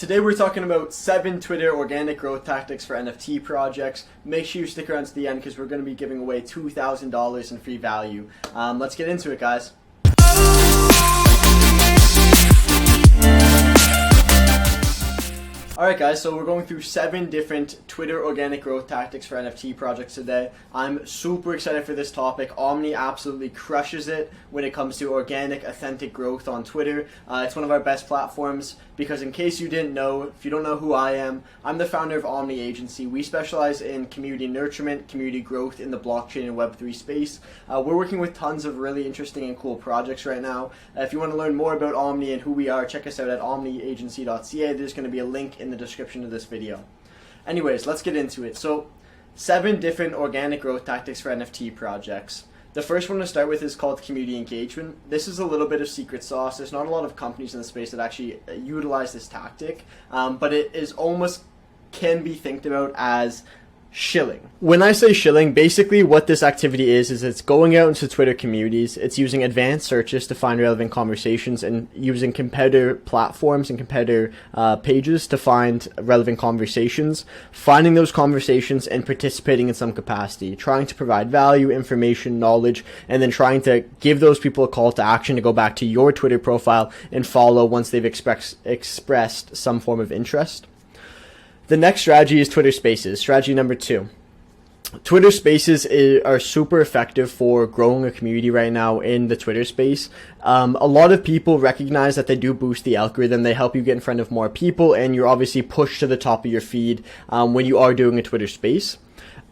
Today we're talking about 7 Twitter organic growth tactics for NFT projects. Make sure you stick around to the end because we're going to be giving away $2,000 in free value. Let's get into it, guys. Alright guys, so we're going through 7 different Twitter organic growth tactics for NFT projects today. I'm super excited for this topic. Omni absolutely crushes it when it comes to organic, authentic growth on Twitter. It's one of our best platforms because in case you didn't know, if you don't know who I am, I'm the founder of Omni Agency. We specialize in community nurturement, community growth in the blockchain and Web3 space. We're working with tons of really interesting and cool projects right now. If you want to learn more about Omni and who we are, check us out at omniagency.ca. There's going to be a link in the description of this video. Anyways, let's get into it. So, 7 different organic growth tactics for NFT projects. The first one to start with is called community engagement. This is a little bit of secret sauce. There's not a lot of companies in the space that actually utilize this tactic, but it is almost can be think about as shilling. When I say shilling, basically what this activity is it's going out into Twitter communities, it's using advanced searches to find relevant conversations and using competitor platforms and competitor pages to find relevant conversations, finding those conversations and participating in some capacity, trying to provide value, information, knowledge, and then trying to give those people a call to action to go back to your Twitter profile and follow once they've expressed some form of interest. The next strategy is Twitter Spaces. Strategy number 2. Twitter Spaces are super effective for growing a community right now in the Twitter space. A lot of people recognize that they do boost the algorithm. They help you get in front of more people, and you're obviously pushed to the top of your feed when you are doing a Twitter space.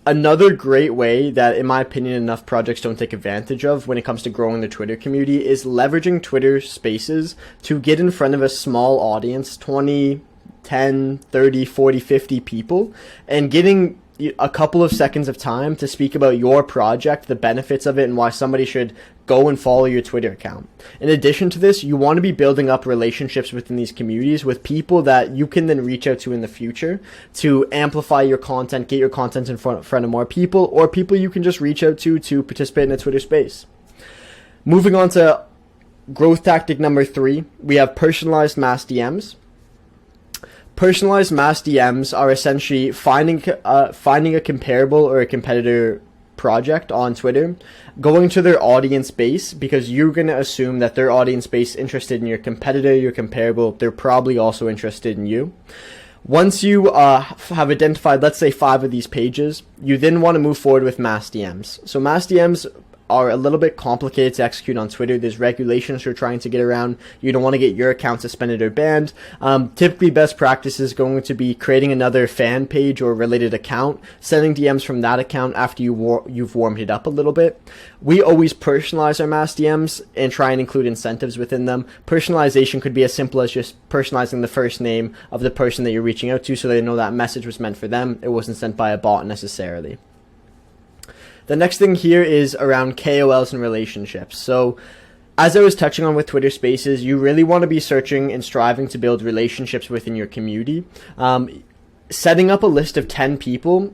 Another great way that, in my opinion, enough projects don't take advantage of when it comes to growing the Twitter community is leveraging Twitter Spaces to get in front of a small audience, 20, 10, 30, 40, 50 people, and getting a couple of seconds of time to speak about your project, the benefits of it, and why somebody should go and follow your Twitter account. In addition to this, you want to be building up relationships within these communities with people that you can then reach out to in the future to amplify your content, get your content in front of more people, or people you can just reach out to participate in a Twitter space. Moving on to growth tactic number 3, we have personalized mass DMs. Personalized mass DMs are essentially finding a comparable or a competitor project on Twitter, going to their audience base because you're going to assume that their audience base is interested in your competitor, your comparable, they're probably also interested in you. Once you have identified, let's say, 5 of these pages, you then want to move forward with mass DMs. So mass DMs are a little bit complicated to execute on Twitter. There's regulations you're trying to get around. You don't want to get your account suspended or banned. Typically, best practice is going to be creating another fan page or related account, sending DMs from that account after you've warmed it up a little bit. We always personalize our mass DMs and try and include incentives within them. Personalization could be as simple as just personalizing the first name of the person that you're reaching out to so they know that message was meant for them. It wasn't sent by a bot necessarily. The next thing here is around KOLs and relationships. So, as I was touching on with Twitter Spaces, you really want to be searching and striving to build relationships within your community. Setting up a list of 10 people,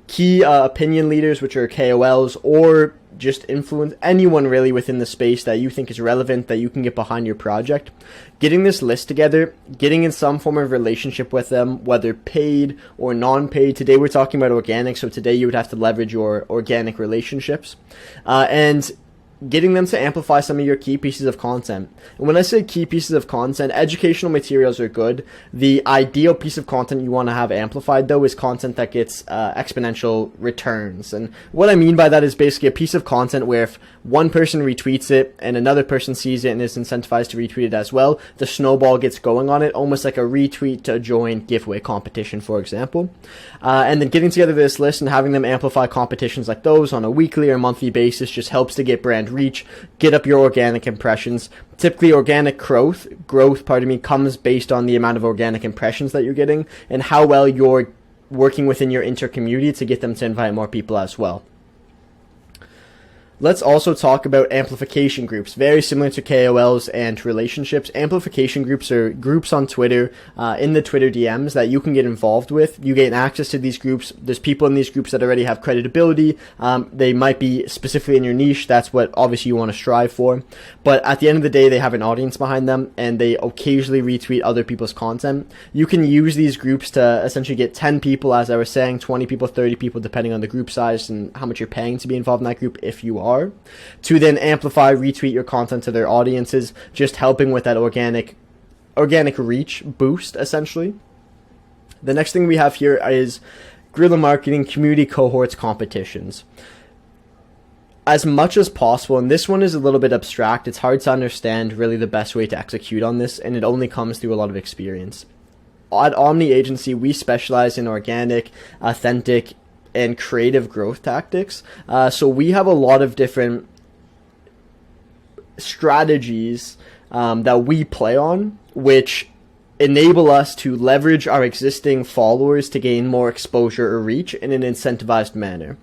key opinion leaders, which are KOLs, or just influence anyone really within the space that you think is relevant, that you can get behind your project. Getting this list together, getting in some form of relationship with them, whether paid or non-paid. Today we're talking about organic, so today you would have to leverage your organic relationships. And getting them to amplify some of your key pieces of content. And when I say key pieces of content, educational materials are good. The ideal piece of content you want to have amplified, though, is content that gets exponential returns. And what I mean by that is basically a piece of content where if one person retweets it and another person sees it and is incentivized to retweet it as well, the snowball gets going on it, almost like a retweet to join giveaway competition, for example. And then getting together this list and having them amplify competitions like those on a weekly or monthly basis just helps to get brand reach, get up your organic impressions. Typically, organic growth comes based on the amount of organic impressions that you're getting and how well you're working within your inter-community to get them to invite more people as well. Let's also talk about amplification groups. Very similar to KOLs and relationships, amplification groups are groups on Twitter, in the Twitter DMs that you can get involved with. You gain access to these groups. There's people in these groups that already have credibility. They might be specifically in your niche. That's what obviously you want to strive for. But at the end of the day, they have an audience behind them, and they occasionally retweet other people's content. You can use these groups to essentially get 10 people, as I was saying, 20 people, 30 people, depending on the group size and how much you're paying to be involved in that group, if you are, to then amplify, retweet your content to their audiences, just helping with that organic reach boost, essentially. The next thing we have here is guerrilla marketing, community cohorts, competitions. As much as possible, and this one is a little bit abstract, it's hard to understand really the best way to execute on this, and it only comes through a lot of experience. At Omni Agency, we specialize in organic, authentic, and creative growth tactics. So we have a lot of different strategies that we play on, which enable us to leverage our existing followers to gain more exposure or reach in an incentivized manner.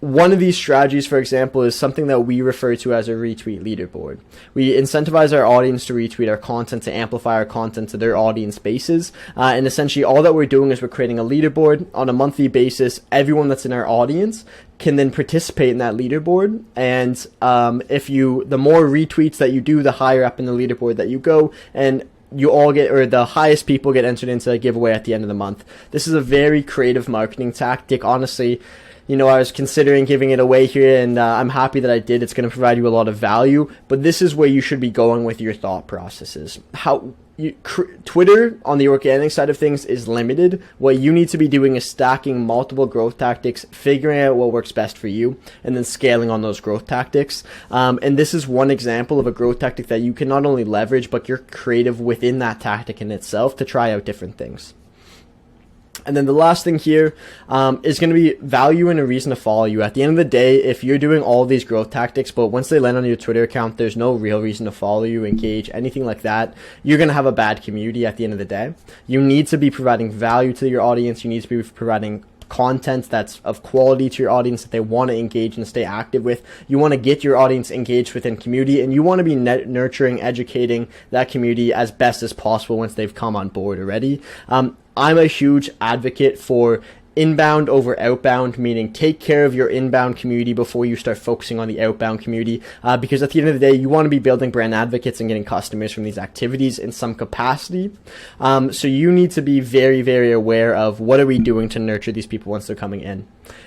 One of these strategies, for example, is something that we refer to as a retweet leaderboard. We incentivize our audience to retweet our content, to amplify our content to their audience bases. And essentially all that we're doing is we're creating a leaderboard on a monthly basis. Everyone that's in our audience can then participate in that leaderboard. And the more retweets that you do, the higher up in the leaderboard that you go. And you all get, or the highest people get entered into a giveaway at the end of the month. This is a very creative marketing tactic. Honestly, I was considering giving it away here, and I'm happy that I did. It's going to provide you a lot of value, but this is where you should be going with your thought processes. Twitter, on the organic side of things, is limited. What you need to be doing is stacking multiple growth tactics, figuring out what works best for you, and then scaling on those growth tactics. And this is one example of a growth tactic that you can not only leverage, but you're creative within that tactic in itself to try out different things. And then the last thing here is going to be value and a reason to follow you. At the end of the day, if you're doing all of these growth tactics, but once they land on your Twitter account, there's no real reason to follow you, engage, anything like that, you're going to have a bad community at the end of the day. You need to be providing value to your audience. You need to be providing content that's of quality to your audience that they want to engage and stay active with. You want to get your audience engaged within community, and you want to be nurturing, educating that community as best as possible once they've come on board already. I'm a huge advocate for inbound over outbound, meaning take care of your inbound community before you start focusing on the outbound community, because at the end of the day, you want to be building brand advocates and getting customers from these activities in some capacity. So you need to be very, very aware of what are we doing to nurture these people once they're coming in.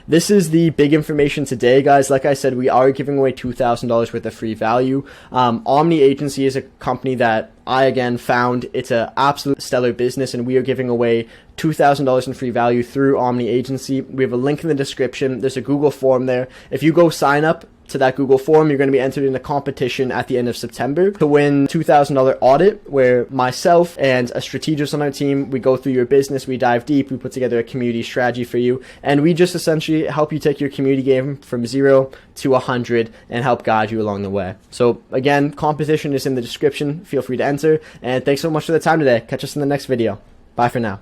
This is the big information today, guys. Like I said, we are giving away $2,000 worth of free value. Omni Agency is a company that I, again, found. It's an absolute stellar business, and we are giving away $2,000 in free value through Omni Agency. We have a link in the description. There's a Google form there. If you go sign up to that Google form, you're going to be entered in a competition at the end of September to win $2,000 audit, where myself and a strategist on our team, we go through your business, we dive deep, we put together a community strategy for you, and we just essentially help you take your community game from 0 to 100 and help guide you along the way. So again, competition is in the description. Feel free to enter, and thanks so much for the time today. Catch us in the next video. Bye for now.